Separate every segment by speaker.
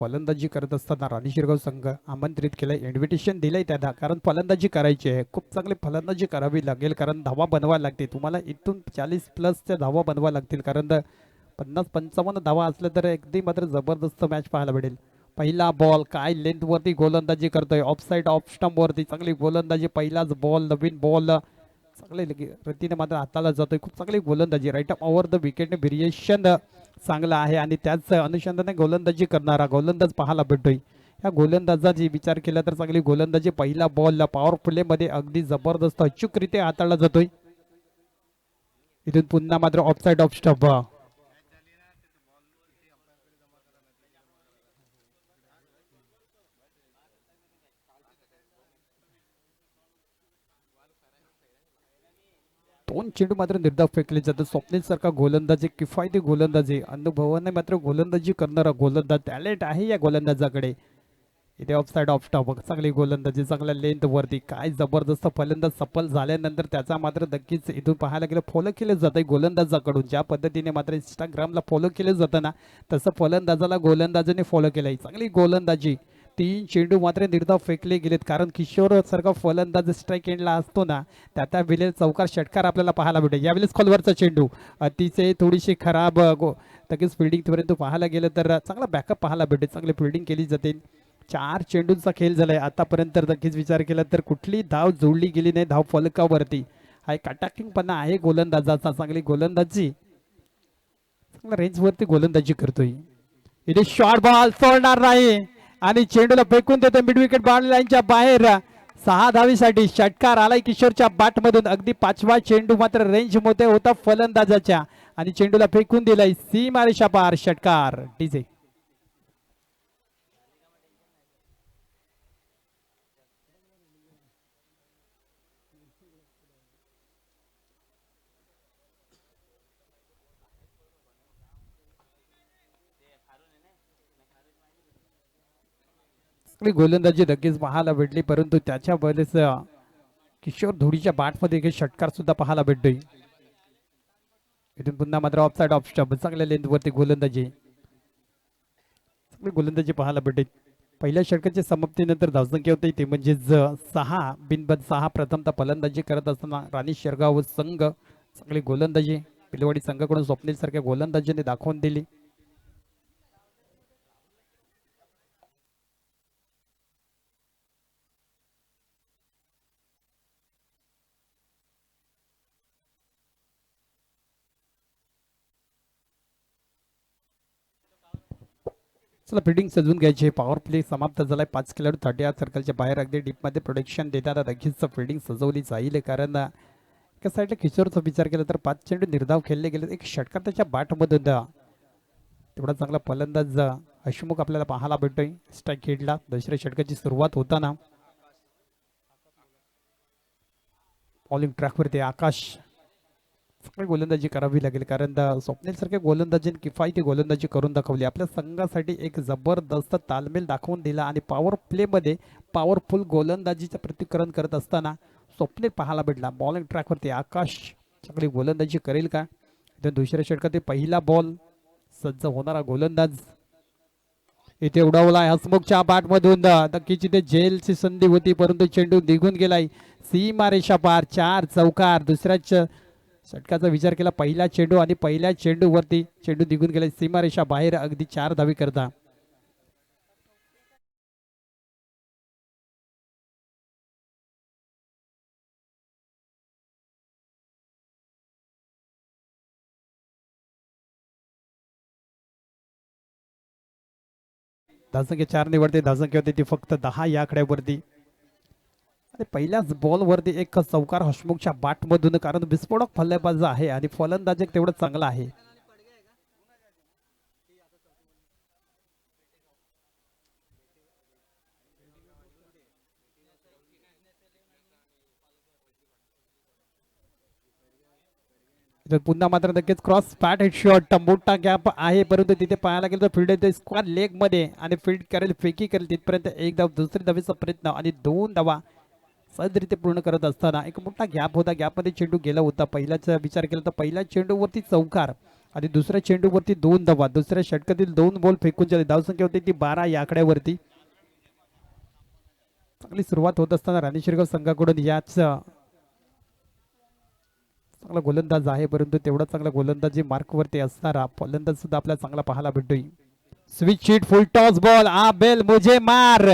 Speaker 1: फलंदाजी करत असताना राणी शिरगाव संघ आमंत्रित केलं, इन्व्हिटेशन दिलंय त्यांना, कारण फलंदाजी करायची आहे. खूप चांगली फलंदाजी करावी लागेल, कारण धावा बनवायला लागते तुम्हाला. इथून 40+ धावा बनवायला लागतील, कारण 50-55 धावा असल्या तर अगदी मात्र जबरदस्त मॅच पाहायला भेटेल. पहिला बॉल काय लेंथवरती गोलंदाजी करतोय, ऑफ साईड ऑफ स्टंपवरती चांगली गोलंदाजी. पहिलाच बॉल, नवीन बॉल चांगले रीतीने मात्र हाताला जातोय. खूप चांगली गोलंदाजी, राईट ऑफ ओव्हर द विकेटने व्हेरिएशन चांगला आहे आणि त्याच अनुषंगाने गोलंदाजी करणारा गोलंदाज पाहायला भेटतोय. या गोलंदाजाची विचार केला तर चांगली गोलंदाजी. पहिला बॉल पॉवर प्ले मध्ये अगदी जबरदस्त अचूकरित्या हाताळला जातोय. इथून पुन्हा मात्र ऑफ साईड ऑफ स्टंप. दोन चेंडू मात्र निर्धाव फेकले जातात. स्वप्नील सारखा गोलंदाजी, किफायती गोलंदाजी, अनुभवाने मात्र गोलंदाजी करणारा गोलंदाज, टॅलेंट आहे या गोलंदाजाकडे. इथे ऑफ साईड ऑफ स्टॉप चांगली गोलंदाजी, चांगल्या लेंथ वरती काय जबरदस्त फलंदाज सफल झाल्यानंतर त्याचा मात्र नक्कीच इथून पाहायला गेलं फॉलो केलं जातं गोलंदाजाकडून. ज्या पद्धतीने मात्र इंस्टाग्रामला फॉलो केलं जातं ना, तसं फलंदाजाला गोलंदाजाने फॉलो केलंय. चांगली गोलंदाजी, 3 चेंडू मात्र निर्धाव फेकले गेलेत, कारण किशोर सारखा फलंदाज स्ट्राईक एंडला असतो ना, त्या वेळेस चौकार षटकार आपल्याला पाहायला भेटेल. यावेळेस खोलवरचा चेंडू अतिशय थोडीशी खराब नक्कीच फिल्डिंग पर्यंत पाहायला गेलं तर चांगला बॅकअप पाहायला भेटेल, चांगली फिल्डिंग केली जाते. 4 चेंडूंचा खेळ झालाय आतापर्यंत. नक्कीच विचार केला तर कुठली धाव जोडली गेली नाही धाव फलकावरती. हा एक अटॅकिंगपणा आहे गोलंदाजाचा, चांगली गोलंदाजी, चांगल्या रेंजवरती गोलंदाजी करतोय. इथे शॉर्ट बॉल सोडणार नाही आणि चेंडूला फेकून देतो मिड विकेट बाउंड्री लाईनच्या बाहेर. 6 धावीसाठी षटकार आलाय किशोरच्या बॅट मधून. अगदी 5वा चेंडू मात्र रेंज मध्ये होता फलंदाजाच्या आणि चेंडूला फेकून दिलाय सीमारेषा पार. षटकार डीजे. गोलंदाजी नक्कीच पाहायला भेटली, परंतु त्याच्या वेळेस किशोर धुळीच्या बॅटमध्ये एक षटकार सुद्धा पाहायला भेटतोय. इथून पुन्हा मात्र ऑफ साईड ऑफ स्टंप, चांगल्या लेंथवरती गोलंदाजी, चांगली गोलंदाजी पाहायला भेटेल. पहिल्या षटकाच्या समाप्तीनंतर धावसंख्या होती ते म्हणजे 6 बिनबाद 6. प्रथमतः फलंदाजी करत असताना राणी शेरगाव संघ चांगली गोलंदाजी पिलवाडी संघाकडून स्वप्नील सारख्या गोलंदाजीने दाखवून दिली. चला फिल्डिंग सजवून घ्यायची. पॉवर प्ले समाप्त झालाय. 5 खेळाडू 38 सर्कलच्या बाहेर अगदी डीपमध्ये प्रोटेक्शन देताना नक्कीच फिल्डिंग सजवली जाईल, कारण एका साईडला किशोरचा विचार केला तर 5 चेंडू निर्धाव खेळले गेले. एक षटकार त्याच्या बॅटमधून तेवढा चांगला फलंदाज हशमुख आपल्याला पाहायला भेटतोय स्ट्राईक खेळला. दुसऱ्या षटकाची सुरुवात होताना बॉलिंग ट्रॅकवरती आकाश. चांगली गोलंदाजी करावी लागेल, कारण स्वप्नील सारख्या गोलंदाजीने किफायती गोलंदाजी करून दाखवली. आपल्या संघासाठी एक जबरदस्त तालमेल दाखवून दिला आणि पॉवर प्लेमध्ये पॉवरफुल गोलंदाजीचं प्रतिकरण करत असताना स्वप्नील पाहायला भेटला. बॉलिंग ट्रॅकवरती आकाश चांगली गोलंदाजी करेल का? दुसऱ्या षटकात पहिला बॉल, सज्ज होणारा गोलंदाज इथे उडवलाय हसमुखच्या बॅटमधून. नक्कीच इथे जेलची संधी होती, परंतु चेंडू निघून गेलाय सीमारेषा पार. 4 चौकार. दुसऱ्याच षटकाचा विचार केला, पहिला चेंडू आणि पहिल्या चेंडूवरती चेंडू निघून गेलाय सीमारेषा बाहेर. अगदी 4 धावी करता धावसंख्या 4 निवडते. धावसंख्या होती ती फक्त 10 या आकड्यावरती. आणि पहिल्याच बॉलवरती एक चौकार हसमुखच्या बॅटमधून, कारण विस्फोटक फलंदाज आहे आणि फलंदाज तेवढं चांगला आहे. पुन्हा मात्र नक्कीच क्रॉस पॅट हेड शॉट, मोठा गॅप आहे, परंतु तिथे पाहायला गेलं तर फील्ड स्क्वेअर लेग मध्ये आणि फील्ड करेल, फेकी करेल तिथपर्यंत. एक धाव, दुसरी धावेचा प्रयत्न आणि 2 धावा सहजरित्या पूर्ण करत असताना एक मोठा गॅप होता. गॅपमध्ये चेंडू गेला होता. पहिल्याचा विचार केला तर पहिल्या चेंडूवरती चौकार आणि दुसऱ्या चेंडूवरती 2 धावा, दुसऱ्या षटकातील 2 बॉल फेकून झाले. धावसंख्या होती ती 12 या आकड्यावरती. चांगली सुरुवात होत असताना राणी शिरगाव संघाकडून याच चांगला गोलंदाज आहे, परंतु तेवढा चांगला गोलंदाजी मार्कवरती असणारा फलंदाज सुद्धा आपल्याला चांगला पाहायला भेटतोय. Switch hit, full toss ball, आ बेल मुझे मार,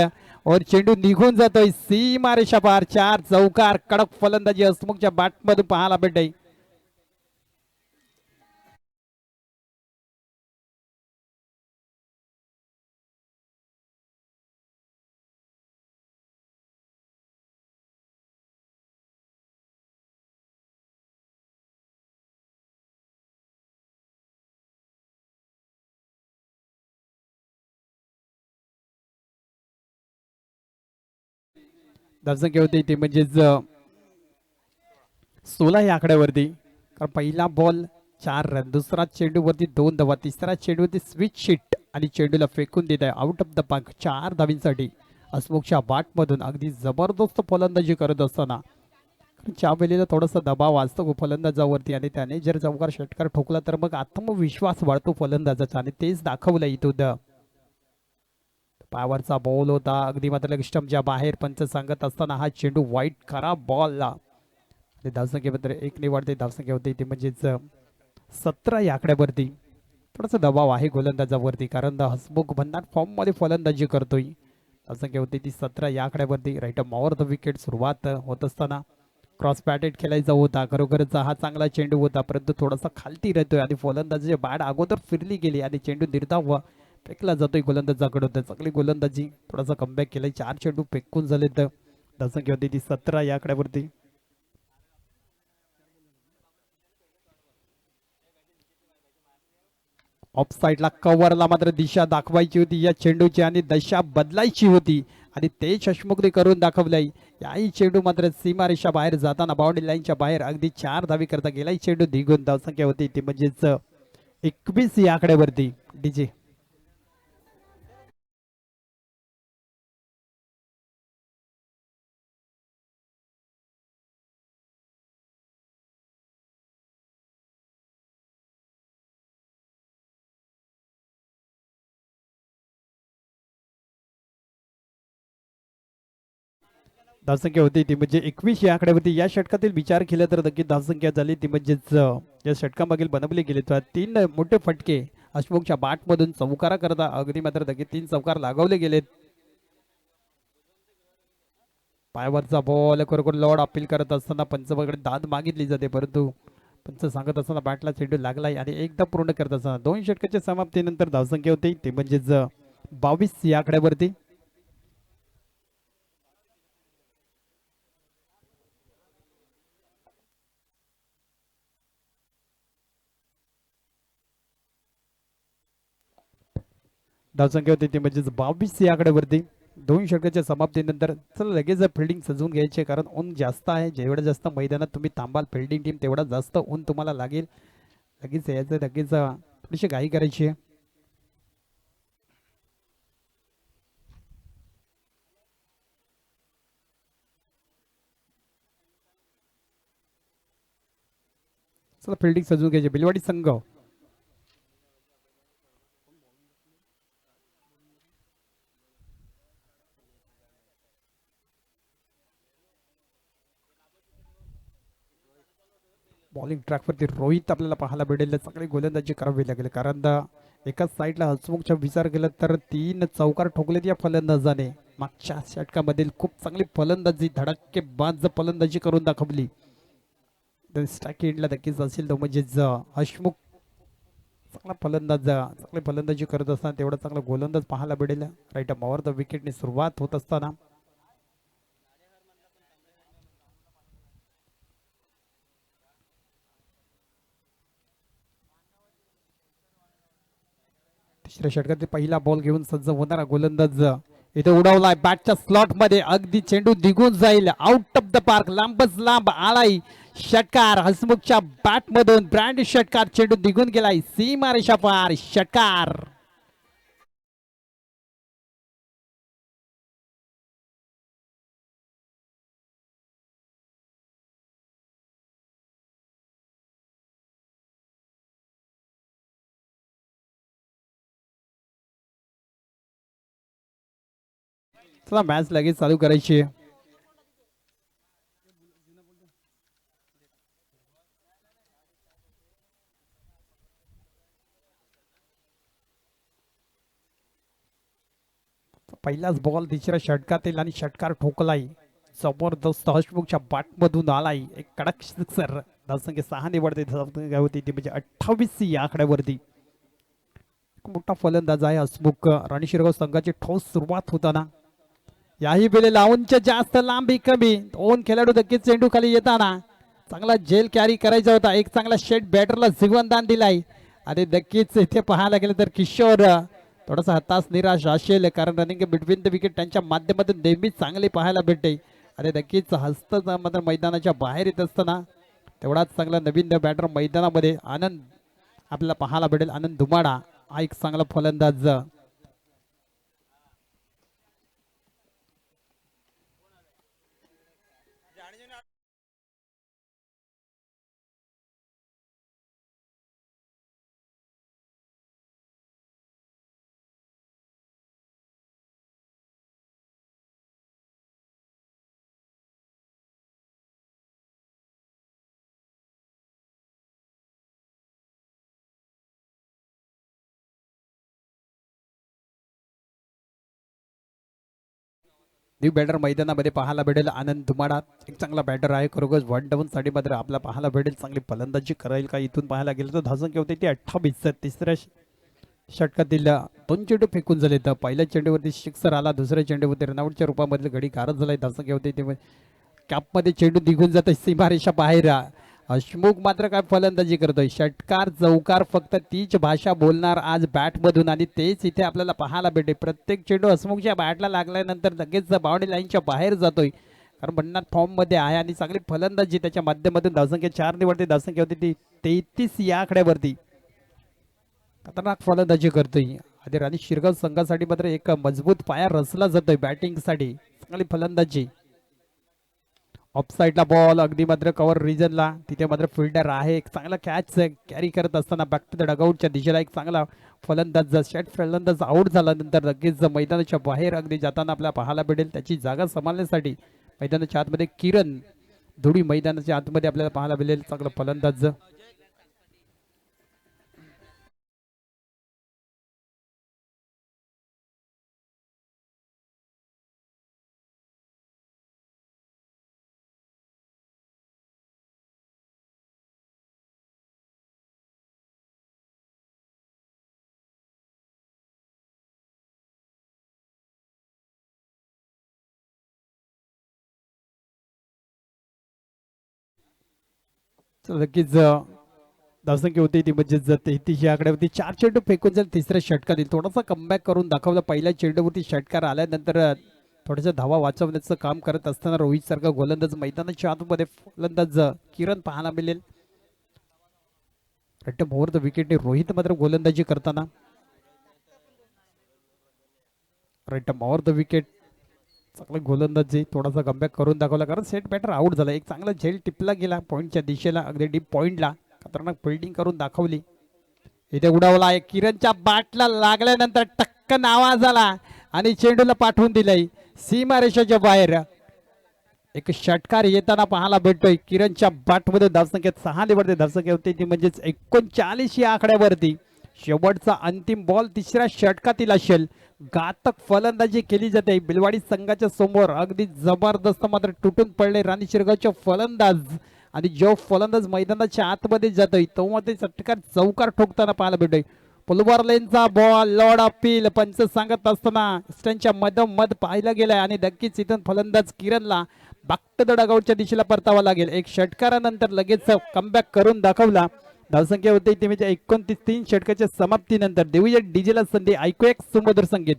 Speaker 1: और चेंडू निघून जातोय सीमा रेषा पार. 4 चौकार, कडक फलंदाजी हसमुखच्या बॅट मधून पाहायला भेटते. धावसंख्या होती ती म्हणजेच 16 या आकड्यावरती. कारण पहिला बॉल 4 रन, दुसरा चेंडूवरती 2 धावा, तिसरा चेंडूवरती स्विच शीट आणि चेंडूला फेकून देत आहे आउट ऑफ द पार्क 4 धावींसाठी. हसमुखच्या मधून अगदी जबरदस्त फलंदाजी करत असताना च्या वेळेला थोडासा दबाव असतो फलंदाजावरती आणि त्याने जर चौकार षटकार ठोकला तर मग आत्मविश्वास वाढतो फलंदाजाचा आणि तेच दाखवलं इथं. पायावरचा बॉल होता अगदी मात्र स्टंपच्या बाहेर. पंच सांगत असताना हा चेंडू वाईट खराब बॉलला. धावसंख्येबद्दल 1 वाढते. धावसंख्या होती ती म्हणजेच 17 या आकड्यावरती. थोडासा दबाव आहे गोलंदाजावरती कारण हसमुख भन्नाट फॉर्म मध्ये फलंदाजी करतोय. धावसंख्या होती ती 17 या आकड्यावरती. राईट मॉवर द विकेट सुरुवात होत असताना क्रॉस पॅटेड खेळायचा होता. खरोखरच हा चांगला चेंडू होता, परंतु थोडासा खालती राहतोय आणि फलंदाजी बॅट अगोदर फिरली गेली आणि चेंडू निर्धाव फेकला जातोय गोलंदाजाकडून. चांगली गोलंदाजी, थोडासा कमबॅक केलाय. 4 चेंडू फेकून झाले. तर धावसंख्या होती ती 17 या आकड्यावरती. ऑफ साईडला कव्हरला मात्र दिशा दाखवायची होती या चेंडूची आणि दशा बदलायची होती आणि ते चष्मुखने करून दाखवलंय. याही चेंडू मात्र सीमारेषा बाहेर जाताना बाउंड्री लाईनच्या बाहेर अगदी 4 धावी करता गेलाय चेंडू निघून. धावसंख्या होती ती म्हणजेच 21 या आकड्यावरती. डीजे धावसंख्या होती ती म्हणजे 21 या आकड्यावरती. या षटकातील विचार केला तर नक्की धावसंख्या झाली ती म्हणजेच या षटकामागील बनवले गेले तर 3 मोठे फटके अशोकच्या मधून चौकारा करता अगदी मात्र नक्की 3 चौकार लागवले गेलेत. पायावरचा बॉल खरोखर लॉर्ड अपील करत असताना पंचकडे दाद मागितली जाते, परंतु पंच सांगत असताना बॅटला चेंडू लागलाय आणि एकदा पूर्ण करत असताना 2 षटकाच्या समाप्तीनंतर धावसंख्या होती ती म्हणजेच 22 या आकड्यावरती. धावसंख्या होती ती म्हणजेच 22 या आकड्यावरती. 2 षटकाच्या समाप्तीनंतर चला लगेच फिल्डिंग सजवून घ्यायचे कारण ऊन जास्त आहे. जेवढं जास्त मैदानात तुम्ही थांबाल फिल्डिंग टीम तेवढा जास्त ऊन तुम्हाला लागेल. लगेच यायचं, लगेच थोडीशी घाई करायची आहे. चला फिल्डिंग सजवून घ्यायची. बिलवाडी संघ बॉलिंग ट्रॅकवरती रोहित आपल्याला पाहायला भेटेल. चांगली गोलंदाजी करावी लागेल कारण एकाच साईडला हसमुखचा विचार केला तर 3 चौकार ठोकलेत या फलंदाजाने. मागच्या षटकामधील खूप चांगली फलंदाजी, धडाकेबाज फलंदाजी करून दाखवली. स्ट्राईक एंडला नक्कीच असेल तो म्हणजेच हसमुख चांगला फलंदाज, चांगली फलंदाजी करत असताना तेवढा चांगला गोलंदाज पाहायला भेटेल. राईट मॉवर द विकेटने सुरुवात होत असताना तिसऱ्या षटकातील पहिला बॉल घेऊन सज्ज होणारा गोलंदाज इथे उडवलाय बॅटच्या स्लॉट मध्ये. अगदी चेंडू निघून जाईल आउट ऑफ द पार्क. लांबच लांब आलाय षटकार हसमुखच्या बॅट मधून. ब्रँड षटकार, चेंडू निघून गेलाय सीमा रेषा पार. षटकार. चला मॅच लगेच चालू करायची आहे. पहिलाच बॉल तिसऱ्या षटकातील आणि षटकार ठोकलाय. जबरदस्त हसमुखच्या बॅटमधून आलाय एक कडक सिक्सर. धावसंख्या 6 निवडते. धावसंख्या होती ती म्हणजे 28 या आकड्यावरती. मोठा फलंदाज आहे हसमुख. राणी शिरगाव संघाची ठोस सुरुवात होताना याही बेले लावूनच्या जास्त लांबी कमी. दोन खेळाडू नक्कीच चेंडू खाली येताना चांगला जेल कॅरी करायचा होता. एक चांगला शेट बॅटरला जीवनदान दिलाय आणि नक्कीच इथे पाहायला गेलं तर किशोर थोडासा हताश निराश असेल, कारण रनिंग बिटवीन द विकेट त्यांच्या माध्यमातून नेहमीच चांगले पाहायला भेटते आणि नक्कीच हस्त मात्र मैदानाच्या बाहेर येत असताना तेवढाच चांगला नवीन बॅटर मैदानामध्ये आनंद आपल्याला पाहायला भेटेल. आनंद धुमाडा हा एक चांगला फलंदाज. न्यू बॅटर मैदानामध्ये पाहायला भेटेल. आनंद धुमाडा एक चांगला बॅटर आहे. खरोखर वन डाऊन साठी मात्र आपल्याला पाहायला भेटेल. चांगली फलंदाजी करेल का इथून पाहायला गेलं तर धावसंख्या होती ती 28. तिसऱ्या षटकातील 2 चेंडू फेकून झाले. तर पहिल्या चेंडूवरती सिक्सर आला. दुसऱ्या चेंडूवरती रनआउटच्या रूपामध्ये घडी कारच झालाय. धावसंख्या होती ती कॅपमध्ये चेंडू निघून जात सीमारेषा बाहेर. हसमुख मात्र काय फलंदाजी करतोय. षटकार चौकार फक्त तीच भाषा बोलणार आज बॅटमधून आणि तेच इथे आपल्याला पाहायला भेटे. प्रत्येक चेंडू हसमुखच्या बॅटला लागल्यानंतर लगेच बाउंड्री लाईनच्या बाहेर जातोय, कारण भन्नाट फॉर्म मध्ये आहे आणि चांगली फलंदाजी त्याच्या माध्यमातून धावसंख्या 4 निवडते. धावसंख्या होती ती 33 या आकड्यावरती. खतरनाक फलंदाजी करतोय आधी राणी शिरगाव संघासाठी मात्र एक मजबूत पाया रचला जातोय बॅटिंगसाठी. चांगली फलंदाजी. ऑफ साईडला बॉल अगदी मात्र कव्हर रिजनला, तिथे मात्र फिल्डर आहे. एक चांगला कॅच कॅरी करत असताना बॅक टू द डगआउटच्या दिशेला एक चांगला फलंदाज शेट फलंदाज आउट झाल्यानंतर लगेच मैदानाच्या बाहेर अगदी जाताना आपल्याला पाहायला भेटेल. त्याची जागा सांभाळण्यासाठी मैदानाच्या आतमध्ये किरण धुडी मैदानाच्या आतमध्ये आपल्याला पाहायला भेटेल. चांगला फलंदाज. नक्कीच धावसंख्या होती ती म्हणजे जाते तिच्या आकड्यावरती 4 चेंडू फेकून जर तिसऱ्या षटकातील थोडासा कमबॅक करून दाखवला. पहिल्या चेंडूवरती षटकार आल्यानंतर थोड्याशा धावा वाचवण्याचं काम करत असताना रोहित सारखा गोलंदाज मैदानाच्या आतमध्ये फलंदाज किरण पाहायला मिळेल. रट्टम ओव्हर द विकेट रोहित मात्र गोलंदाजी करताना. रट्टम ओव्हर द विकेट चांगला गोलंदाजी थोडासा कमबॅक करून दाखवला, कारण सेट बॅटर आउट झाला. एक चांगला झेल टिपला गेला पॉईंटच्या दिशेला, अगदी डीप पॉईंटला. खतरनाक फिल्डिंग करून दाखवली. इथे उडावला एक किरणच्या बॅटला लागल्यानंतर टक्कन आवाज आला आणि चेंडूला पाठवून दिलाय सीमारेषाच्या बाहेर. एक षटकार येताना पाहायला भेटतोय. किरणच्या बॅटमध्ये धावसंख्या 6 निवडते. धावसंख्या होती ती म्हणजेच 39 या आकड्यावरती. शेवटचा अंतिम बॉल तिसऱ्या षटकातील असेल. घातक फलंदाजी केली जाते बिलवाडी संघाच्या समोर. अगदी जबरदस्त मात्र तुटून पडले राणी शिरगावचे फलंदाज आणि जो फलंदाज मैदानाच्या आतमध्ये जातोय तेव्हा ते षटकार चौकार ठोकताना पाहायला भेटतोय. पुलवार लेनचा बॉल लॉर्ड अपील पंच सांगत असताना स्टंटच्या मधोमध पाहिला गेलाय आणि नक्कीच इथून फलंदाज किरणला बाक्त डगआउटच्या दिशेला परतावा लागेल. एक षटकारानंतर लगेच कमबॅक करून दाखवला. धावसंख्या होती ती म्हणजे 29. 3 षटकाच्या समाप्तीनंतर देऊया डीजेला संधी. ऐकू एक सुमधुर संगीत.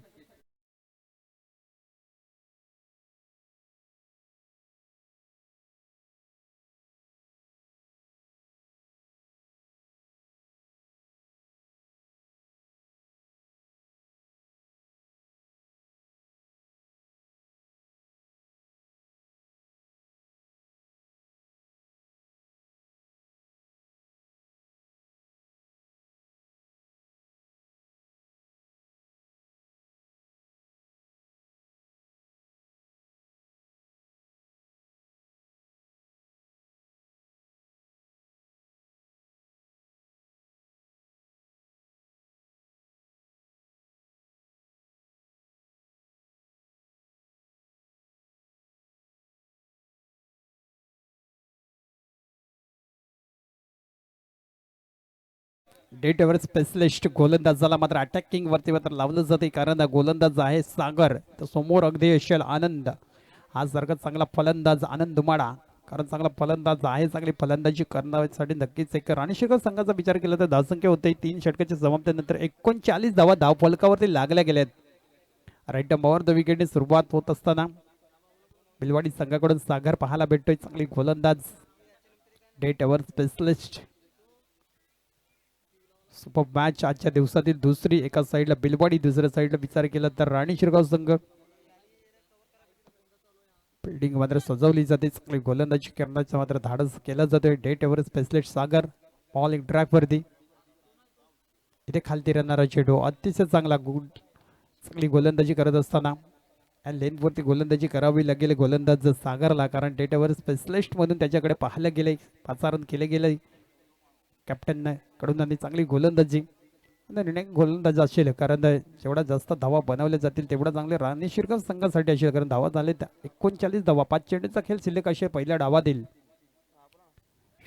Speaker 1: डेट एव्हर स्पेशलिस्ट गोलंदाजाला मात्र अटॅकिंग वरती मात्र लावलं जाते, कारण गोलंदाज आहे सागर, तर समोर अगदी असेल आनंद. हा सारखा चांगला फलंदाज आनंद माडा, कारण चांगला फलंदाज आहे, चांगली फलंदाजी करण्यासाठी नक्कीच एक राणीशेखर संघाचा विचार केला तर धावसंख्या होते 3 षटकाच्या समाप्तीनंतर 39 धावा धाव फलकावरती लागल्या गेल्यात. राईट नंबरवर द विकेटने सुरुवात होत असताना बिलवाडी संघाकडून सागर पाहायला भेटतोय, चांगली गोलंदाज death over specialist. Super match आजच्या दिवसातील दुसरी, एका साईडला बिलवाडी, दुसऱ्या साईडला विचार केला तर राणी शिरगाव संघ. फिल्डिंग मात्र सजवली जाते, चांगली गोलंदाजी करण्याचं मात्र धाडस केलं जातोय डेट एव्हर स्पेशलिस्ट सागर. बॉल एक ट्रॅक वरती, इथे खालती राहणारा चेंडू अतिशय चांगला गुड, चांगली गोलंदाजी करत असताना लेंथ वरती गोलंदाजी करावी लागेल गोलंदाज सागरला, कारण डेट एव्हर स्पेशलिस्ट मधून त्याच्याकडे पाहिलं गेले, पाचारण केले गेले कॅप्टन कडून, आणि चांगली गोलंदाजी निर्णय गोलंदाज असेल, कारण जेवढा जास्त धावा बनवल्या जातील तेवढा चांगले राणी शिरगाव संघासाठी असेल, कारण धावा झाले 39 धावा, 5 चेंडूचा खेळ शिल्लक असेल पहिल्या डावातील.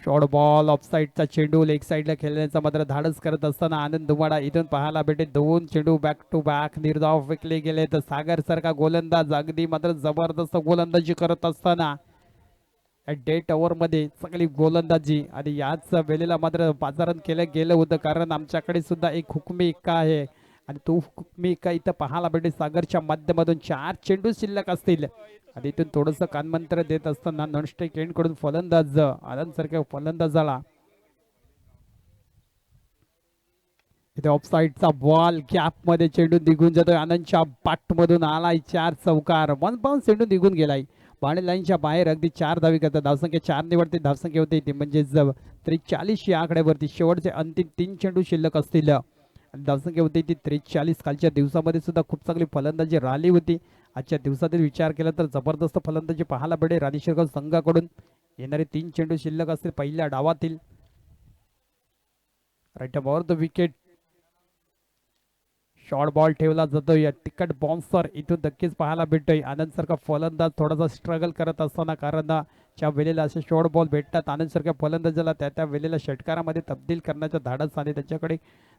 Speaker 1: शॉर्ट बॉल ऑफ साईडचा चेंडू लेग साईडला खेळण्याचा मात्र धाडस करत असताना आनंद दुमाडा, इथून पाहायला भेटे 2 चेंडू बॅक टू बॅक निर्धाव फेकले गेले, तर सागर सारखा गोलंदाज अगदी मात्र जबरदस्त गोलंदाजी करत असताना डेट ओव्हर मध्ये चांगली गोलंदाजी, आणि याच वेळेला मात्र पाचारण केलं गेलं होतं, कारण आमच्याकडे सुद्धा एक हुकमी एक्का आहे, आणि तो हुकमी एक्का इथं पाहायला भेटे सागरच्या माध्यमातून 4 चेंडू शिल्लक असतील, आणि इथून थोडंसं कानमंत्र देत असताना नॉनस्ट्राईक एंड कडून फलंदाज आनंद सारख्या फलंदाजाला इथे ऑफसाईडचा बॉल गॅप मध्ये चेंडू निघून जातोय, आनंदच्या बॅट मधून आलाय 4 चौकार, 1 बाउन्स चेंडू निघून गेलाय बाउंड्री लाईनच्या बाहेर, अगदी 4 धावी करतात, धावसंख्या 4 निवडते, धावसंख्या होते ती म्हणजे 43 या आकड्यावरती शेवटचे अंतिम 3 चेंडू शिल्लक असतील, आणि धावसंख्या होती ती 43. कालच्या दिवसामध्ये सुद्धा खूप चांगली फलंदाजी राहिली होती, आजच्या दिवसातील विचार केला तर जबरदस्त फलंदाजी पाहायला भेटेल राणी शिरगाव संघाकडून. येणारे 3 चेंडू शिल्लक असतील पहिल्या डावातील. Right ball the wicket, short ball ठेवला जातो, या तिकट बॉन्सर इथून नक्कीच पाहायला भेटतोय आनंद सारखा फलंदाज थोडासा स्ट्रगल करत असताना, कारण ज्या वेळेला असे शॉर्ट बॉल भेटतात आनंद सारख्या फलंदाजाला त्या वेळेला षटकारामध्ये तब्दील करण्याचा धाडस आणि त्याच्याकडे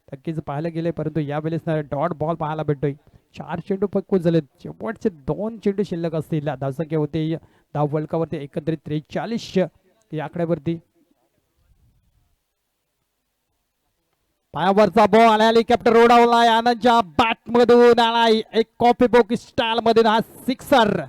Speaker 1: नक्कीच पाहायला गेले, परंतु या वेळेस डॉट बॉल पाहायला भेटतोय. 4 चेंडू फक्त झाले, शेवटचे 2 चेंडू शिल्लक असतील, धावसंख्या होते धाव फलकावरती एकत्रित 43 या आकड्यावरती. पायावरचा बॉल आला, कॅप्टन रोडावलाय, आनंदच्या बॅट मधून आलाय एक कॉपी बुक स्टाईल मधून हा सिक्सर.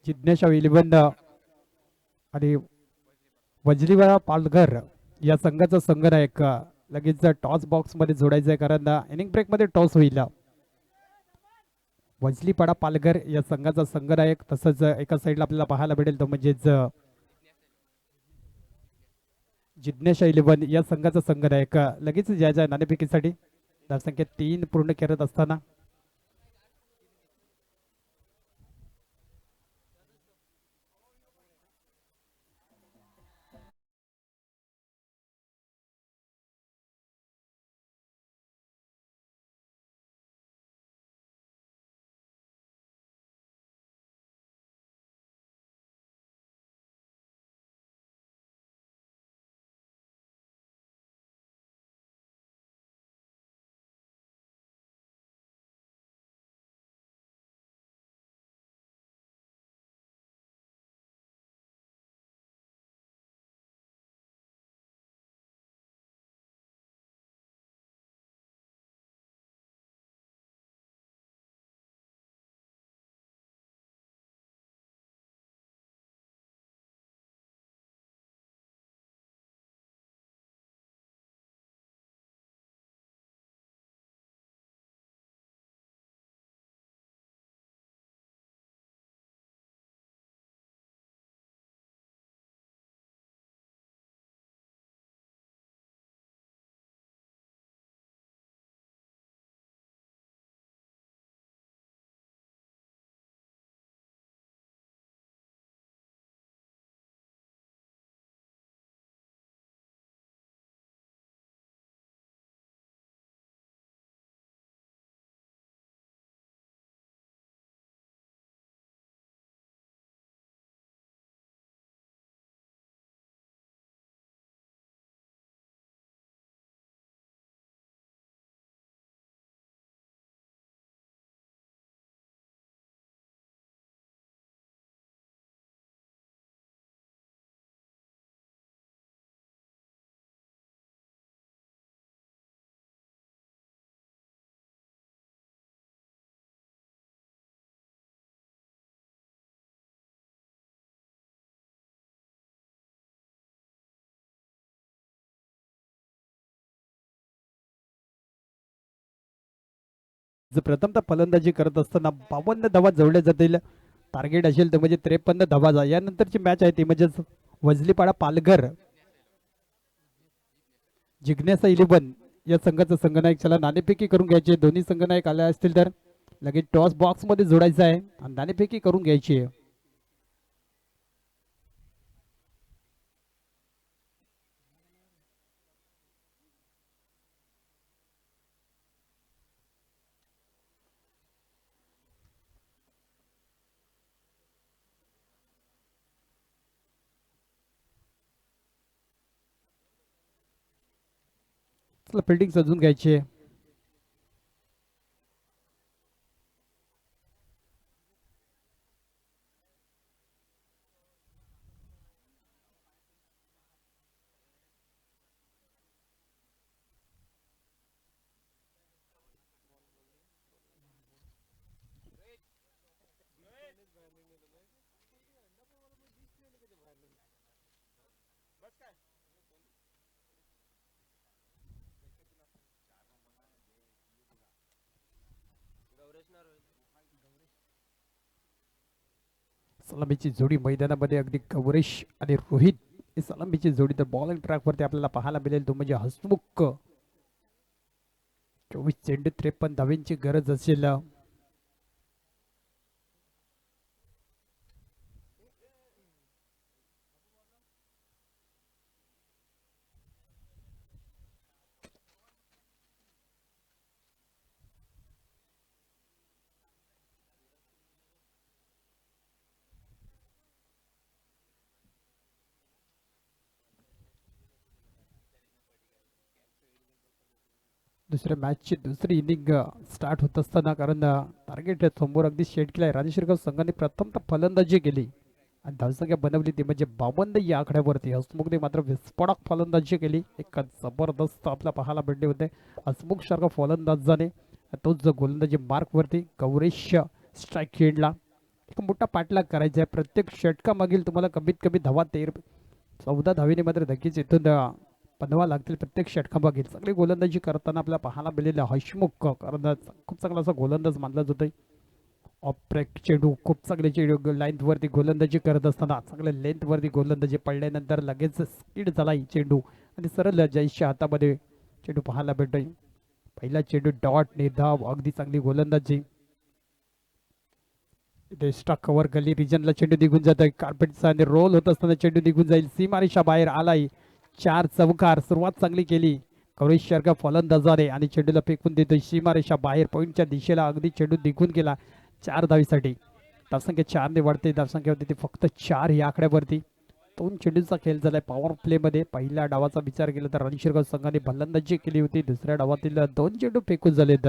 Speaker 1: जिज्ञासा इलेव्हन आणि वजलीवाला पालघर या संघाचा संघनायक लगेच टॉस बॉक्स मध्ये जोडायचा आहे, कारण इनिंग ब्रेक मध्ये टॉस होईल. वजलीपाडा पालघर या संघाचा संघनायक, तसंच एका साईडला आपल्याला पाहायला भेटेल तो म्हणजेच जिज्ञासा इलेव्हन या संघाचा संघनायक लगेच ज्याच्या नाणेफेकीसाठी धावसंख्या 3 पूर्ण करत असताना प्रथमतः फलंदाजी करत असताना 52 धावा जोडल्या जातील. टार्गेट असेल तर म्हणजे 53 धावा. यानंतरची मॅच आहे ती म्हणजे वजलीपाडा पालघर जिग्नेसा 11 या संघाचा संघनायक. चला नाणेफेकी करून घ्यायचे. दोन्ही संघनायक आले असतील तर लगेच टॉस बॉक्स मध्ये जोडायचा आहे आणि नाणेफेकी करून घ्यायची आहे. चला फिल्डिंग सजून घ्यायची आहे. सलामीची जोडी मैदानामध्ये अगदी गौरेश आणि रोहित ही सलामीची जोडी तर बॉलिंग ट्रॅकवरती आपल्याला पाहायला मिळेल तो म्हणजे हसमुख. 24 चेंडू 53 धावांची गरज असेल. दुसऱ्या मॅचची दुसरी इनिंग स्टार्ट होत असताना कारण टार्गेट समोर अगदी सेट केलाय. राजेश्रीगाव संघाने प्रथमतः फलंदाजी केली आणि धावसंख्या बनवली ती म्हणजे 52 या आकड्यावरती. हसमुखने मात्र विस्फोटक फलंदाजी केली. एक जबरदस्त आपला पाहायला भेटले होते. हसमुख सारखा फलंदाजाने तोच गोलंदाजी मार्क वरती गौरेश स्ट्राईक खेळला. एक मोठा पाठलाग करायचा आहे. प्रत्येक षटका मागील तुम्हाला कमीत कमी धावा 14 धावेने मात्र नक्कीच इथून बनवा लागतील. प्रत्येक षटकामागील चांगली गोलंदाजी करताना आपल्याला पाहायला मिळेल हसमुख कारण खूप चांगला असा गोलंदाज मानला जातोय. ऑफ ब्रेक चेंडू खूप चांगले चेंडू लाईन वरती गोलंदाजी करत असताना चांगल्या लेंथ वरती गोलंदाजी पडल्यानंतर लगेच स्पीड झाला चेंडू आणि सरळ जयच्या हातामध्ये चेंडू पाहायला भेटतोय. पहिला चेंडू डॉट निर्धाव अगदी चांगली गोलंदाजी. एक्स्ट्रा कव्हर गली रिजनला चेंडू निघून जात आहे. कार्पेटचा आणि रोल होत असताना चेंडू निघून जाईल. सीमारेषा बाहेर आलाय. 4 चौकार सुरुवात चांगली केली कवरेश शर्गा फलंदाजाने आणि चेंडूला फेकून देतोय सीमारेषा बाहेर पॉईंटच्या दिशेला अगदी चेंडू निघून गेला 4 धावीसाठी. धावसंख्या 4 ने वाढते. धावसंख्या होती ती फक्त 4 या आकड्यावरती. 2 चेंडूचा खेळ झालाय पॉवर प्ले मध्ये. पहिल्या डावाचा विचार केला तर रणशिरगाव संघाने फलंदाजी केली होती. दुसऱ्या डावातील 2 चेंडू फेकून झालेत.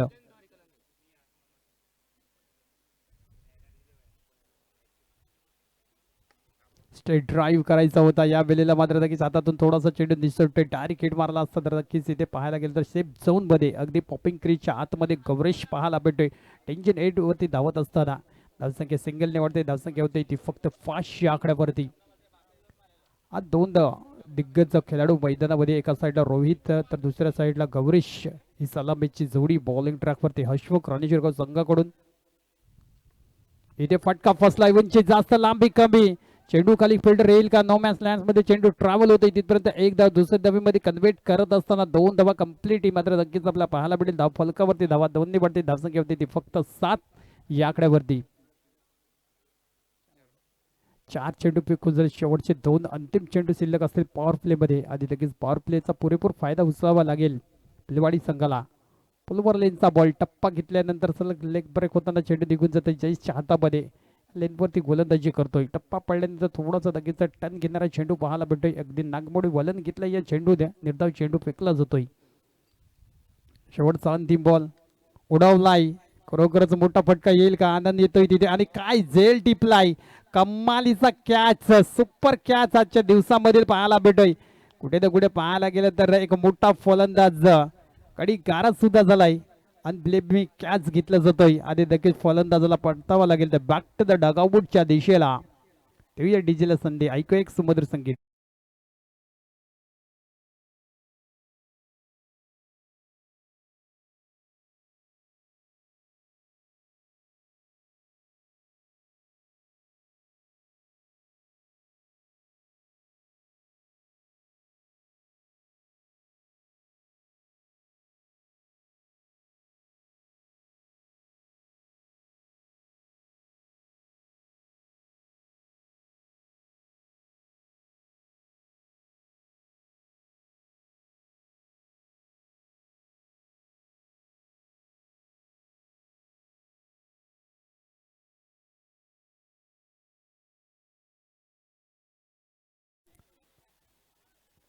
Speaker 1: स्ट्रेट ड्राईव्ह करायचा होता या वेळेला मात्र नक्कीच हातातून थोडासा चेंडू निसटतोय. डायरेक्ट हिट मारला असता तर नक्कीच इथे पाहायला गेलं तर सेफ झोन मध्ये अगदी पॉपिंग क्रीजच्या आतमध्ये गौरेश पाहायला भेटतोय. टेन्शन 8 वरती धावत असताना धावसंख्या सिंगल ने वाढते. धावसंख्या होते ती फक्त 5 या आकड्यावरती. आज 2 दिग्गज खेळाडू मैदानामध्ये. एका साईडला रोहित तर दुसऱ्या साईडला गौरेश ही सलामीची जोडी बॉलिंग ट्रॅकवरती. हसमुख रणशिरगाव संघाकडून इथे फटका फसला. उंची जास्त लांबी कमी. चेंडू खाली फिल्डर येईल का. नो मॅच लँड मध्ये चेंडू ट्रॅव्हल होते तिथपर्यंत. एक धाव दुसऱ्या धावीमध्ये कन्व्हर्ट करत असताना 2 धावा कंप्लीट मात्र नक्कीच आपल्याला पाहायला भेटेल. धाव फलकावरती धावा 2 ने वाढते. धावसंख्या होती ती फक्त 7 या आकड्यावरती. 4 चेंडू फेकून जर शेवटचे 2 अंतिम चेंडू शिल्लक असतील पॉवर प्ले मध्ये आधी लगेच पॉवर प्लेचा पुरेपूर फायदा उचलावा लागेल पिलवाडी संघाला. पुलवर लेनचा बॉल टप्पा घेतल्यानंतर सलग लेग ब्रेक होताना चेंडू निघून जाते जयच्या हातामध्ये. लेनवरती गोलंदाजी करतोय. टप्पा पडल्यानंतर थोडासा लगेच टर्न घेणारा चेंडू पाहायला भेटतोय. अगदी नागमोडी वलन घेतलं या चेंडू द्या निर्धाव चेंडू फेकला जातोय. शेवटचा अंतिम बॉल उडवलाय. खरोखरच मोठा फटका येईल का. आनंद येतोय तिथे आणि काय झेल टिपलाय. कमालीचा कॅच सुपर कॅच आजच्या दिवसामधील पाहायला भेटोय. कुठे ना कुठे पाहायला गेलं तर एक मोठा फलंदाज कडी गारद सुद्धा झालाय आणि ब्लेमी कॅच घेतलं जातोय आणि नक्कीच फलंदाजाला पडतावा लागेल. तर बॅक टू द डगआउटच्या दिशेला देऊया डीजेला संधी. ऐकू एक सुमधुर संगीत.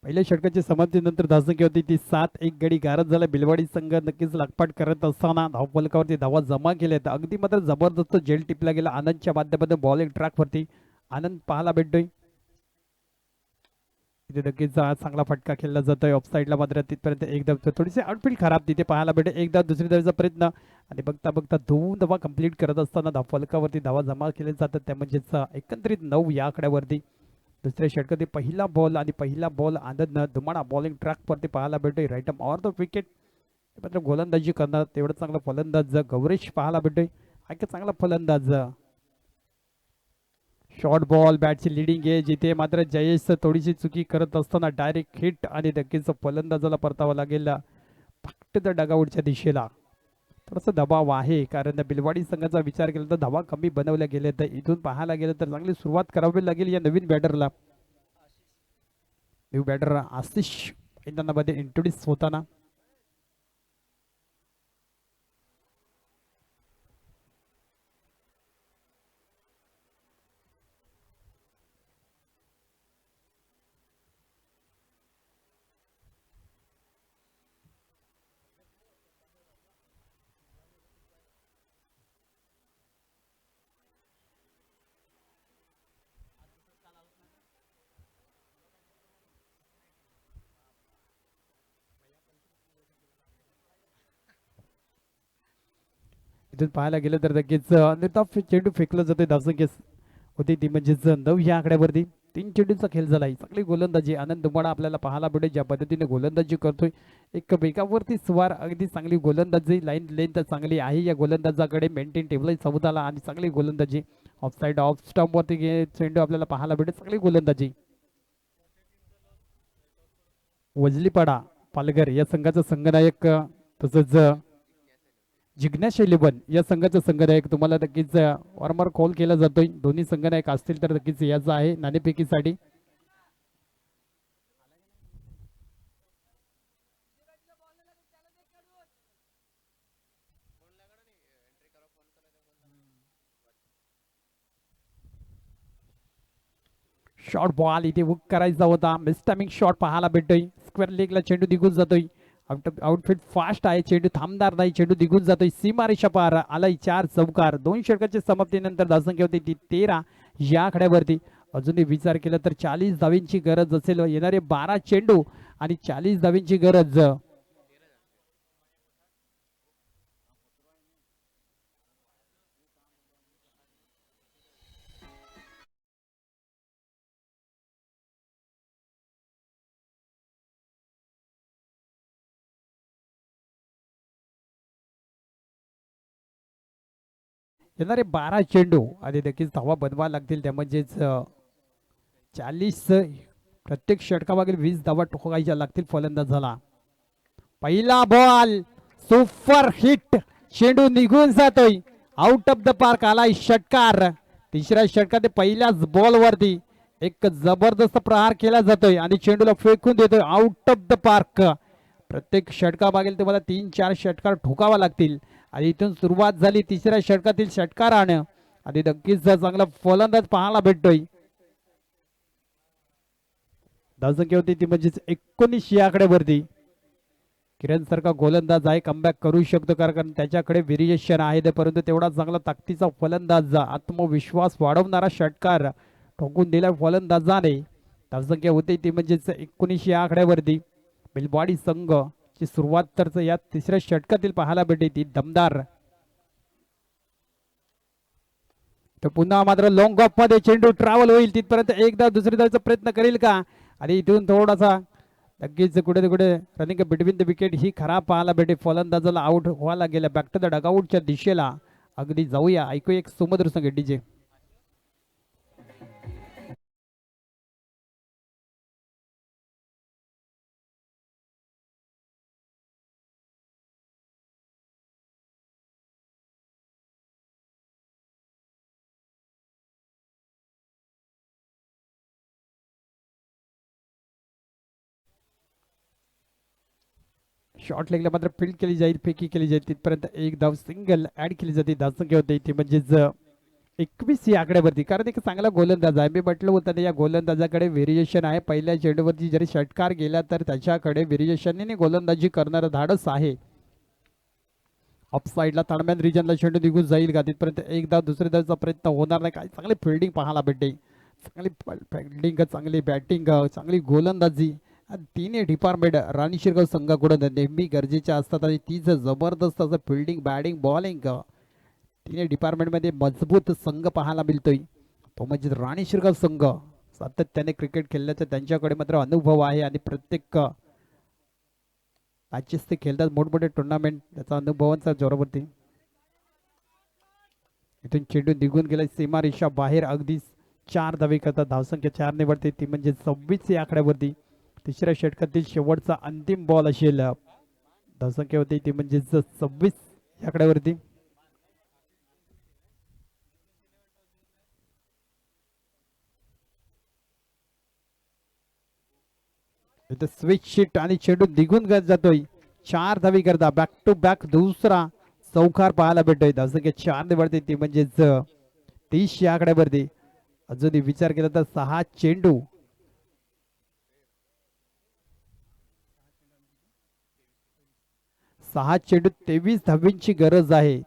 Speaker 1: पहिल्या षटकाची समाप्तीनंतर धावसंख्या होती ती 7-1 गडी गारद झाला. बिलवाडी संघ नक्कीच लागपाट करत असताना धावफलकावरती धावा जमा केल्यात. अगदी मात्र जबरदस्त झेल टिपला गेला आनंदच्या माध्यमातून बॉलिंग ट्रॅकवरती. आनंद पाहायला भेटतोय तिथे नक्कीच चांगला फटका खेळला जातोय ऑफ साईडला. मात्र तिथपर्यंत एकदा थोडीशी आउटफील्ड खराब तिथे पाहायला भेटेल. एकदा दुसरी धावेचा प्रयत्न आणि बघता बघता 2 धावा कंप्लीट करत असताना धावफलकावरती धावा जमा केले जातात. त्या म्हणजेच एकंदरीत 9 या आकड्यावरती. दुसऱ्या षटकातील पहिला बॉल आणि पहिला बॉल आनंद दुमाणा बॉलिंग ट्रॅकवरती पाहायला भेटतोय. Right or the wicket. मात्र गोलंदाजी करणार तेवढं चांगला फलंदाज गौरेश पाहायला भेटतोय. हा एक चांगला फलंदाज. शॉर्ट बॉल बॅटची लिडिंग आहे जिथे मात्र जयेश थोडीशी चुकी करत असताना डायरेक्ट हिट आणि नक्कीच फलंदाजाला परतावं लागेल फक्त त्या डगाऊटच्या दिशेला. थोडासा दबाव आहे कारण बिलवाडी संघाचा विचार केला तर धावा कमी बनवल्या गेल्या. तर इथून पाहायला गेलं तर चांगली सुरुवात करावी लागेल या नवीन बॅटरला. न्यू बॅटर आशिष मैदानामध्ये इंट्रोड्यूस होताना. इथून पाहायला गेलं तर नक्कीच निर्धाव चेंडू फेकलं जाते. धावसंख्या होती ती म्हणजेच 9 या आकड्यावरती. 3 चेंडूंचा खेळ झालाय. चांगली गोलंदाजी आनंद दुमाणा आपल्याला पाहायला भेटेल. ज्या पद्धतीने गोलंदाजी करतोय एक वेगावरती स्वार अगदी चांगली गोलंदाजी. लाईन लेंथ चांगली आहे या गोलंदाजाकडे. मेंटेन टेबल चौदाला आणि चांगली गोलंदाजी. ऑफ साईड ऑफ स्टंप वरती चेंडू आपल्याला पाहायला भेटेल. चांगली गोलंदाजी. वजलीपाडा पालघर या संघाचा संघनायक तसंच जिग्नेश इलेव्हन या संघाचा संघनायक तुम्हाला नक्कीच वारंवार कॉल केला जातोय. दोन्ही संघनायक असतील तर नक्कीच याचा आहे नाणेफेकीसाठी. शॉर्ट बॉल इथे हुक करायचा होता. मिसटायमिंग शॉट पाहायला भेटतोय. स्क्वेअर लेगला चेंडू निघून जातोय. आउटफिट फास्ट आहे. चेंडू थांबणार नाही. चेंडू निघून जातोय. सीमारेषा पार आलाय 4 चौकार. 2 षटकाच्या समाप्तीनंतर धावसंख्या होती ती 13 या आकड्यावरती. अजूनही विचार केला तर 40 धावींची गरज असेल. येणारे 12 चेंडू आणि 40 धावींची गरज. येणारे 12 चेंडू आणि नक्कीच धावा बनवायला लागतील. त्या म्हणजेच 40 प्रत्येक षटकामागील 20 धावा ठोकायच्या लागतील फलंदाजाला. पहिला बॉल सुपर हिट. चेंडू निघून जातोय. आउट ऑफ द पार्क आलाय षटकार. तिसऱ्या षटकात पहिल्याच बॉलवरती एक जबरदस्त प्रहार केला जातोय आणि चेंडूला फेकून देतोय आउट ऑफ द पार्क. प्रत्येक षटकामागील तुम्हाला 3-4 षटकार ठोकावा लागतील आणि इथून सुरुवात झाली तिसऱ्या षटकातील षटकारानं आणि नक्कीच चांगला फलंदाज पाहायला भेटतोय. धावसंख्या होती ती म्हणजेच 19 या आकड्यावरती. किरण सारखा गोलंदाज आहे. कमबॅक करू शकतो कारण त्याच्याकडे व्हेरिएशन आहे. परंतु तेवढा चांगला ताकदीचा फलंदाज आत्मविश्वास वाढवणारा षटकार ठोकून दिला फलंदाजाने. धावसंख्या होती ती म्हणजेच 19 या आकड्यावरती. बिलवाडी संघ ची सुरुवात तर या तिसऱ्या षटकातील पाहायला भेटते ती दमदार. तर पुन्हा मात्र लॉंग ऑफ मध्ये चेंडू ट्रॅव्हल होईल तिथपर्यंत एकदा दुसरी धावचा प्रयत्न करेल का आणि इथून थोडासा नक्कीच कुठे कुठे रनिंग बिटवीन द विकेट ही खराब पाहायला भेटे. फलंदाजाला आउट व्हायला गेला. बॅक टू द डगआउटच्या दिशेला अगदी जाऊया. ऐकू एक सुमधुर संगीत डीजे. शॉर्ट लेगला मात्र फील्ड केली जाईल. फेकी केली जाईल तिथपर्यंत एक धाव सिंगल ऍड केली जाते. धावसंख्या होते ती म्हणजेच 21 या आकड्यावरती, कारण एक चांगला गोलंदाज आहे. मी म्हटलं होतं ना, या गोलंदाजाकडे व्हेरिएशन आहे. पहिल्या चेंडूवरती जरी षटकार गेला तर त्याच्याकडे व्हेरिएशनने गोलंदाजी करणारं धाडस आहे. ऑफ साईडला ताडम्यान रिजनला चेंडू निघून जाईल का तिथपर्यंत एकदा दुसऱ्या धावचा प्रयत्न होणार नाही. काय चांगली फिल्डिंग पाहायला भेटते, चांगली फिल्डिंग, चांगली बॅटिंग, चांगली गोलंदाजी. आणि तिन्ही डिपार्टमेंट राणी शिरगाव संघाकडून नेहमी गरजेच्या असतात आणि तीच जबरदस्त असं फिल्डिंग, बॅटिंग, बॉलिंग, तिन्ही डिपार्टमेंटमध्ये मजबूत संघ पाहायला मिळतोय. तो म्हणजे राणी शिरगाव संघ. सातत्याने क्रिकेट खेळण्याचा त्यांच्याकडे मात्र अनुभव आहे आणि प्रत्येक मॅचेस ते खेळतात, मोठमोठे टुर्नामेंट, त्याचा अनुभवांचा जोरावरती. इथून चेंडू निघून गेला सीमारेषा बाहेर, अगदी 4 धावे करतात. धावसंख्या 4 निवडते, ती म्हणजे 26 या आकड्यावरती. तिसऱ्या षटकातील शेवटचा अंतिम बॉल असेल. धावसंख्या होती ती म्हणजे 26 या आकड्यावरती. इथं स्विच शीट आणि चेंडू निघून जातोय. 4 धावी करता, बॅक टू बॅक दुसरा चौकार पाहायला भेटतोय. धावसंख्या 4 निवडते, ती म्हणजेच 30 या आकड्यावरती. अजूनही विचार केला तर 6 चेंडू, 6 चेंडू 23 धावींची गरज आहे.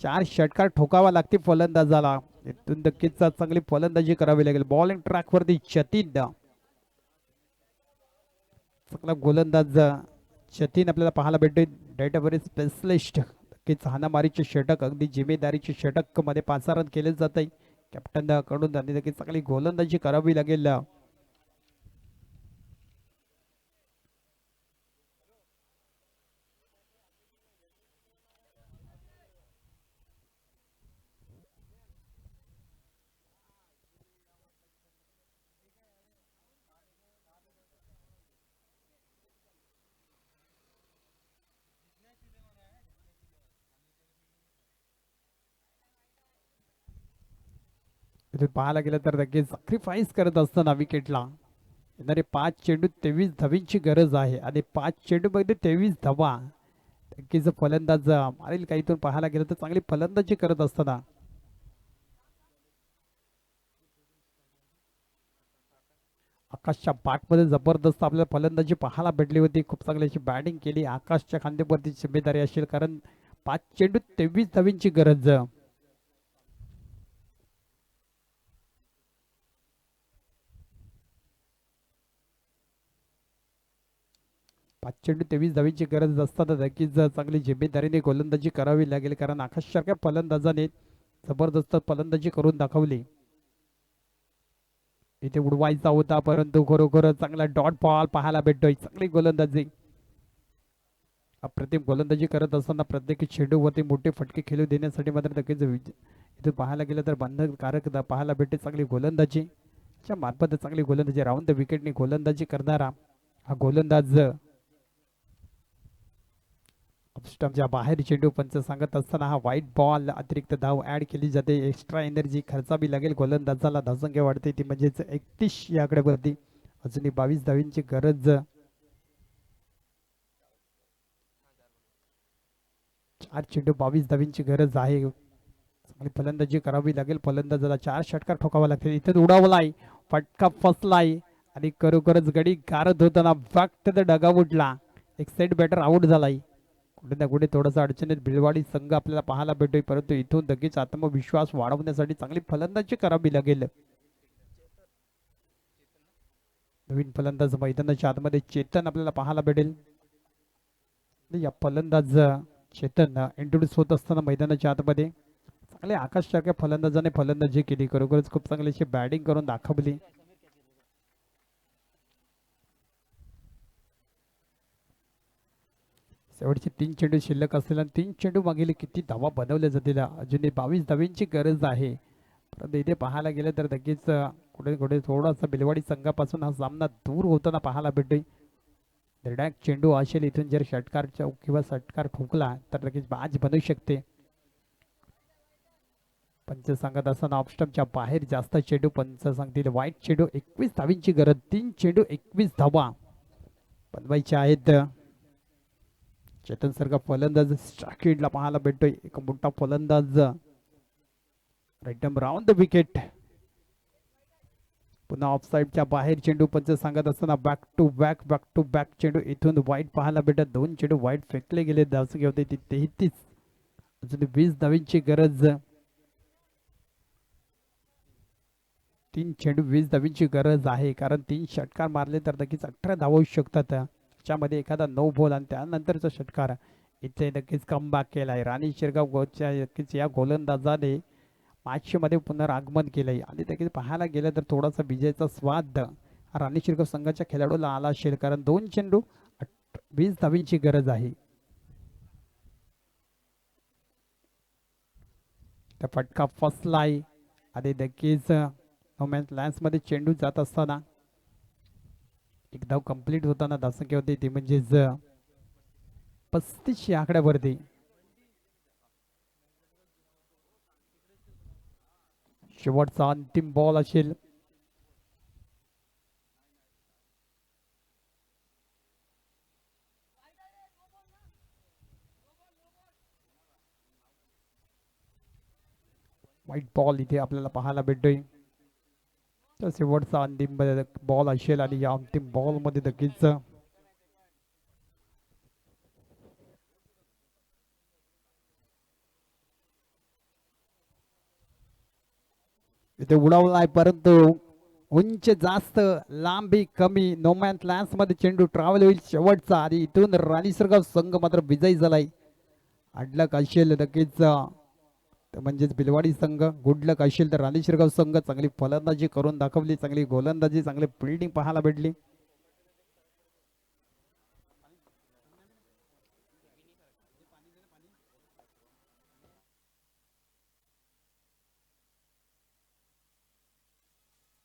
Speaker 1: 4 षटकार ठोकावा लागते फलंदाजाला. इथून नक्कीच चांगली फलंदाजी करावी लागेल. बॉलिंग ट्रॅकवरती जतीन, चांगला गोलंदाज जतीन आपल्याला पाहायला भेटतोय. डेटावरील स्पेशलिस्ट, नक्कीच हाणामारीचे षटक, अगदी जिम्मेदारीचे षटक मध्ये पाचारण केले जात आहे कॅप्टन कडून आणि नक्कीच चांगली गोलंदाजी करावी लागेल. इथे पाहायला गेलं तर नक्कीच सॅक्रिफाईस करत असताना विकेटला येणारे 5 चेंडू 23 धावींची गरज आहे आणि 5 चेंडू मध्ये 23 धावा. नक्कीच फलंदाज मारेल का इथून पाहायला गेलं तर चांगली फलंदाजी करत असताना. आकाशच्या पाठमध्ये जबरदस्त आपल्याला फलंदाजी पाहायला भेटली होती. खूप चांगली अशी बॅटिंग केली. आकाशच्या खांद्यावरती जिम्मेदारी असेल, कारण 5 चेंडू 23 धावींची गरज. 5 चेंडू 23 धावींची गरज असताना नक्कीच चांगली जिम्मेदारीने गोलंदाजी करावी लागेल, कारण आकाशसारख्या फलंदाजाने जबरदस्त फलंदाजी करून दाखवली. इथे उडवायचा होता, परंतु खरोखर चांगला डॉट बॉल पाहायला भेटतोय. चांगली गोलंदाजी, अप्रतिम गोलंदाजी करत असताना प्रत्येक चेंडूवरती मोठे फटके खेळू देण्यासाठी मात्र नक्कीच इथे पाहायला गेलं तर बंधनकारक पाहायला भेटते. चांगली गोलंदाजी च्या मार्फत चांगली गोलंदाजी, राऊंड द विकेटने गोलंदाजी करणारा हा गोलंदाज स्टंपच्या बाहेर चेंडू पंच सांगत असताना हा व्हाईट बॉल, अतिरिक्त धाव ऍड केली जाते. एक्स्ट्रा एनर्जी खर्चावी लागेल गोलंदाजाला. धावसंख्या वाढते ती म्हणजेच 31 या आकड्यावरती. अजूनही 22 धावींची गरज. 4 चेंडू 22 धावींची गरज आहे. चांगली फलंदाजी करावी लागेल फलंदाजाला. 4 षटकार ठोकावा लागतील. इथे उडावलाय, फटका फसलाय आणि खरोखरच गडी गारद होताना फक्त डगाउटला एक सेट बॅटर आउट झालाय. कुठे ना कुठे थोडासा अडचणीत भिलवाडी संघ आपल्याला पाहायला भेटतोय, परंतु इथून नक्कीच आत्मविश्वास वाढवण्यासाठी चांगली फलंदाजी करावी लागेल. नवीन फलंदाज मैदानाच्या आतमध्ये चेतन आपल्याला पाहायला भेटेल. या फलंदाज चेतन इंट्रोड्यूस होत असताना मैदानाच्या आतमध्ये चांगले आकाशसारख्या फलंदाजाने फलंदाजी केली. खरोखरच खूप चांगली अशी बॅटिंग करून दाखवली. शेवटचे 3 चेंडू शिल्लक असलेल्या 3 चेंडू मागील किती धावा बनवल्या जातील. अजूनही 22 धावींची गरज आहे. परंतु इथे पाहायला गेलं तर नक्कीच कुठे कुठे थोडासा बिलवाडी संघापासून हा सामना दूर होताना पाहायला भेटतोय. निर्णायक चेंडू असेल, इथून जर षटकारच्या किंवा षटकार ठोकला तर नक्कीच बाज बनू शकते. पंच सांगत असताना ऑफस्टमच्या बाहेर जास्त चेंडू पंच सांगतील. वाईट चेंडू 21 धावींची गरज. 3 चेंडू 21 धावा बनवायच्या आहेत. चेतन सारखा फलंदाज स्ट्राईकला पाहायला भेटतोय. एक मोठा फलंदाज राईट राऊंड द विकेट. पुन्हा ऑफ साईडच्या बाहेर चेंडू पंच सांगत असताना बॅक टू बॅक चेंडू इथून वाईट पाहायला भेटत. 2 चेंडू वाईट फेकले गेले. धावसंख्या होते ती 33. अजून 20 धावींची गरज. 3 चेंडू 20 धावींची गरज आहे, कारण 3 षटकार मारले तर नक्कीच 18 धावा होऊ शकतात. त्याच्यामध्ये एखादा 9 बॉल आणि त्यानंतरचा षटकार इथे नक्कीच कमबॅक केलाय राणी शिरगाव गोच्या. नक्कीच या गोलंदाजाने मॅचमध्ये पुनरागमन केलंय आणि नक्कीच पाहायला गेलं तर थोडासा विजयाचा स्वाद राणी शिरगाव संघाच्या खेळाडूला आला असेल, कारण 2 चेंडू 20 धावींची गरज आहे. त्या फटका फसलाय आणि नक्कीच नोमॅन्स लँड्समध्ये चेंडू जात असताना एक धाव कंप्लीट होताना धावसंख्या होती ती म्हणजेच 35 या आकड्यावरती. शेवटचा अंतिम बॉल असेल. व्हाईट बॉल इथे आपल्याला पाहायला भेटतोय. तर शेवटचा अंतिम बॉल असेल आणि या अंतिम बॉल मध्ये नक्कीच इथे उडवलाय, परंतु उंच जास्त लांबी कमी. नोमॅन्स लँड्स मध्ये चेंडू ट्रॅव्हल होईल शेवटचा आणि इथून राणी शिरगाव संघ मात्र विजयी झालाय. अडलक असेल नक्कीच म्हणजेच बिलवाडी संघ, गुड लक असेल तर राणी शिरगाव संघ चांगली फलंदाजी करून दाखवली, चांगली गोलंदाजी, चांगली फिल्डिंग पाहायला भेटली.